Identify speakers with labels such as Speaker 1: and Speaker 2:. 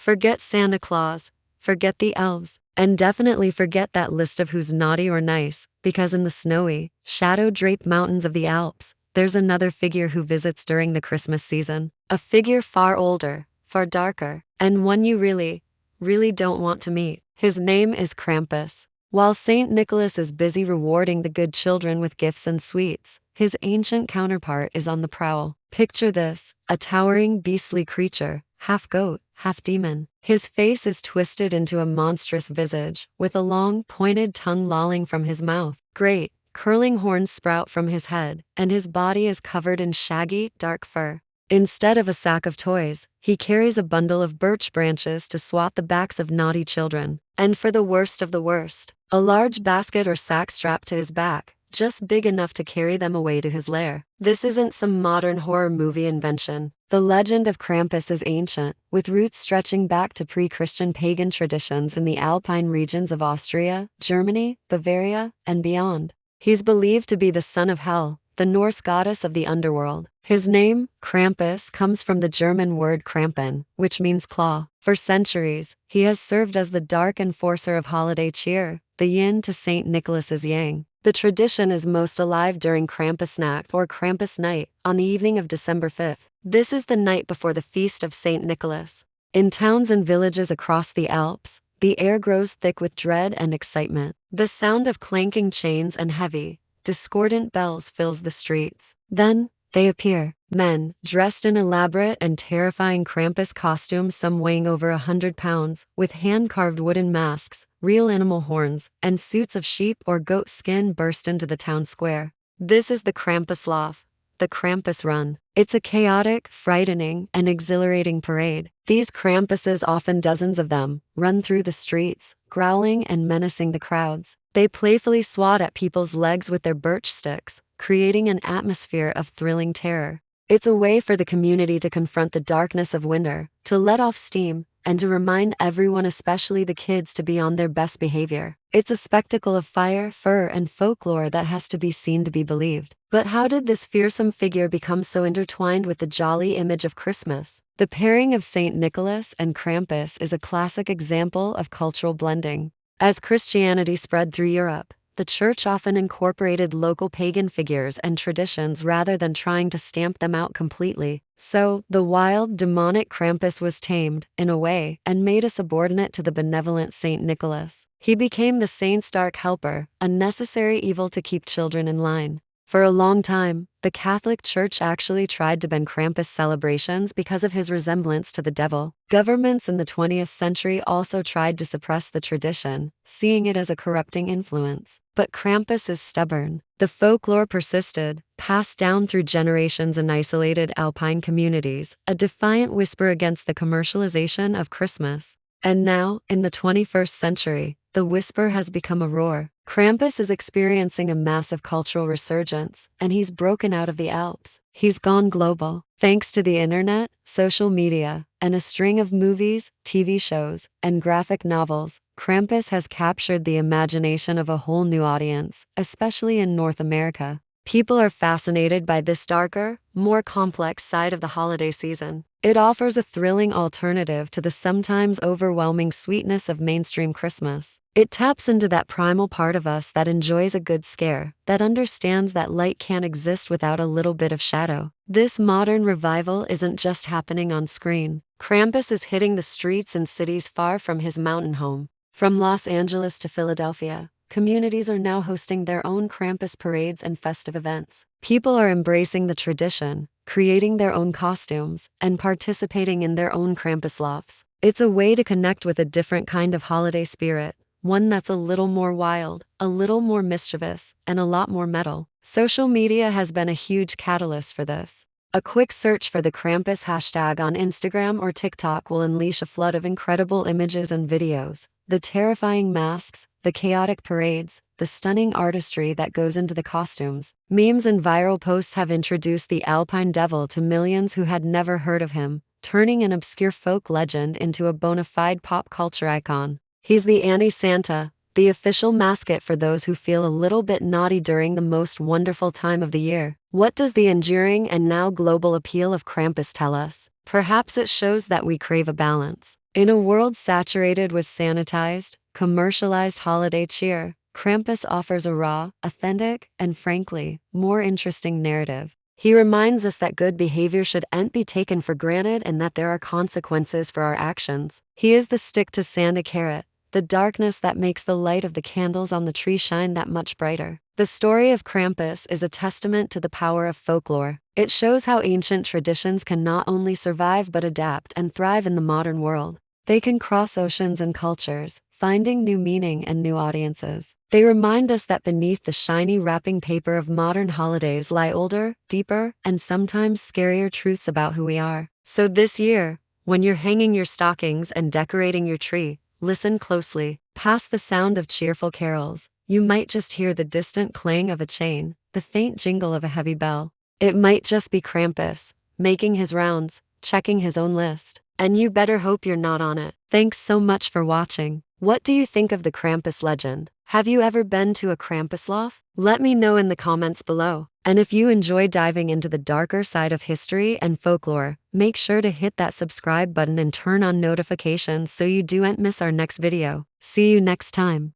Speaker 1: Forget Santa Claus, forget the elves, and definitely forget that list of who's naughty or nice, because in the snowy, shadow-draped mountains of the Alps, there's another figure who visits during the Christmas season. A figure far older, far darker, and one you really, really don't want to meet. His name is Krampus. While Saint Nicholas is busy rewarding the good children with gifts and sweets, his ancient counterpart is on the prowl. Picture this, a towering beastly creature, half goat, half demon. His face is twisted into a monstrous visage, with a long, pointed tongue lolling from his mouth. Great, curling horns sprout from his head, and his body is covered in shaggy, dark fur. Instead of a sack of toys, he carries a bundle of birch branches to swat the backs of naughty children. And for the worst of the worst, a large basket or sack strapped to his back, just big enough to carry them away to his lair. This isn't some modern horror movie invention. The legend of Krampus is ancient, with roots stretching back to pre-Christian pagan traditions in the Alpine regions of Austria, Germany, Bavaria, and beyond. He's believed to be the son of Hel, the Norse goddess of the underworld. His name, Krampus, comes from the German word Krampen, which means claw. For centuries, he has served as the dark enforcer of holiday cheer, the yin to Saint Nicholas's yang. The tradition is most alive during Krampusnacht or Krampus night, on the evening of December 5th. This is the night before the feast of Saint Nicholas. In towns and villages across the Alps, the air grows thick with dread and excitement. The sound of clanking chains and heavy, discordant bells fills the streets. Then, they appear. Men, dressed in elaborate and terrifying Krampus costumes, some weighing over 100 pounds, with hand-carved wooden masks, real animal horns, and suits of sheep or goat skin burst into the town square. This is the Krampuslauf, the Krampus Run. It's a chaotic, frightening, and exhilarating parade. These Krampuses, often dozens of them, run through the streets, growling and menacing the crowds. They playfully swat at people's legs with their birch sticks, creating an atmosphere of thrilling terror. It's a way for the community to confront the darkness of winter, to let off steam, and to remind everyone, especially the kids, to be on their best behavior. It's a spectacle of fire, fur, and folklore that has to be seen to be believed. But how did this fearsome figure become so intertwined with the jolly image of Christmas? The pairing of Saint Nicholas and Krampus is a classic example of cultural blending. As Christianity spread through Europe, the church often incorporated local pagan figures and traditions rather than trying to stamp them out completely. So, the wild, demonic Krampus was tamed, in a way, and made a subordinate to the benevolent Saint Nicholas. He became the saint's dark helper, a necessary evil to keep children in line. For a long time, the Catholic Church actually tried to ban Krampus celebrations because of his resemblance to the devil. Governments in the 20th century also tried to suppress the tradition, seeing it as a corrupting influence. But Krampus is stubborn. The folklore persisted, passed down through generations in isolated Alpine communities, a defiant whisper against the commercialization of Christmas. And now, in the 21st century, the whisper has become a roar. Krampus is experiencing a massive cultural resurgence, and he's broken out of the Alps. He's gone global. Thanks to the internet, social media, and a string of movies, TV shows, and graphic novels, Krampus has captured the imagination of a whole new audience, especially in North America. People are fascinated by this darker, more complex side of the holiday season. It offers a thrilling alternative to the sometimes overwhelming sweetness of mainstream Christmas. It taps into that primal part of us that enjoys a good scare, that understands that light can't exist without a little bit of shadow. This modern revival isn't just happening on screen. Krampus is hitting the streets in cities far from his mountain home. From Los Angeles to Philadelphia, communities are now hosting their own Krampus parades and festive events. People are embracing the tradition, creating their own costumes, and participating in their own Krampuslaufs. It's a way to connect with a different kind of holiday spirit, one that's a little more wild, a little more mischievous, and a lot more metal. Social media has been a huge catalyst for this. A quick search for the Krampus hashtag on Instagram or TikTok will unleash a flood of incredible images and videos. The terrifying masks, the chaotic parades, the stunning artistry that goes into the costumes. Memes and viral posts have introduced the Alpine Devil to millions who had never heard of him, turning an obscure folk legend into a bona fide pop culture icon. He's the anti-Santa, the official mascot for those who feel a little bit naughty during the most wonderful time of the year. What does the enduring and now global appeal of Krampus tell us? Perhaps it shows that we crave a balance. In a world saturated with sanitized, commercialized holiday cheer, Krampus offers a raw, authentic, and frankly, more interesting narrative. He reminds us that good behavior shouldn't be taken for granted and that there are consequences for our actions. He is the stick to Santa carrot, the darkness that makes the light of the candles on the tree shine that much brighter. The story of Krampus is a testament to the power of folklore. It shows how ancient traditions can not only survive but adapt and thrive in the modern world. They can cross oceans and cultures, finding new meaning and new audiences. They remind us that beneath the shiny wrapping paper of modern holidays lie older, deeper, and sometimes scarier truths about who we are. So this year, when you're hanging your stockings and decorating your tree, listen closely. Past the sound of cheerful carols, you might just hear the distant clang of a chain, the faint jingle of a heavy bell. It might just be Krampus, making his rounds, checking his own list. And you better hope you're not on it. Thanks so much for watching. What do you think of the Krampus legend? Have you ever been to a Krampusnacht? Let me know in the comments below. And if you enjoy diving into the darker side of history and folklore, make sure to hit that subscribe button and turn on notifications so you don't miss our next video. See you next time.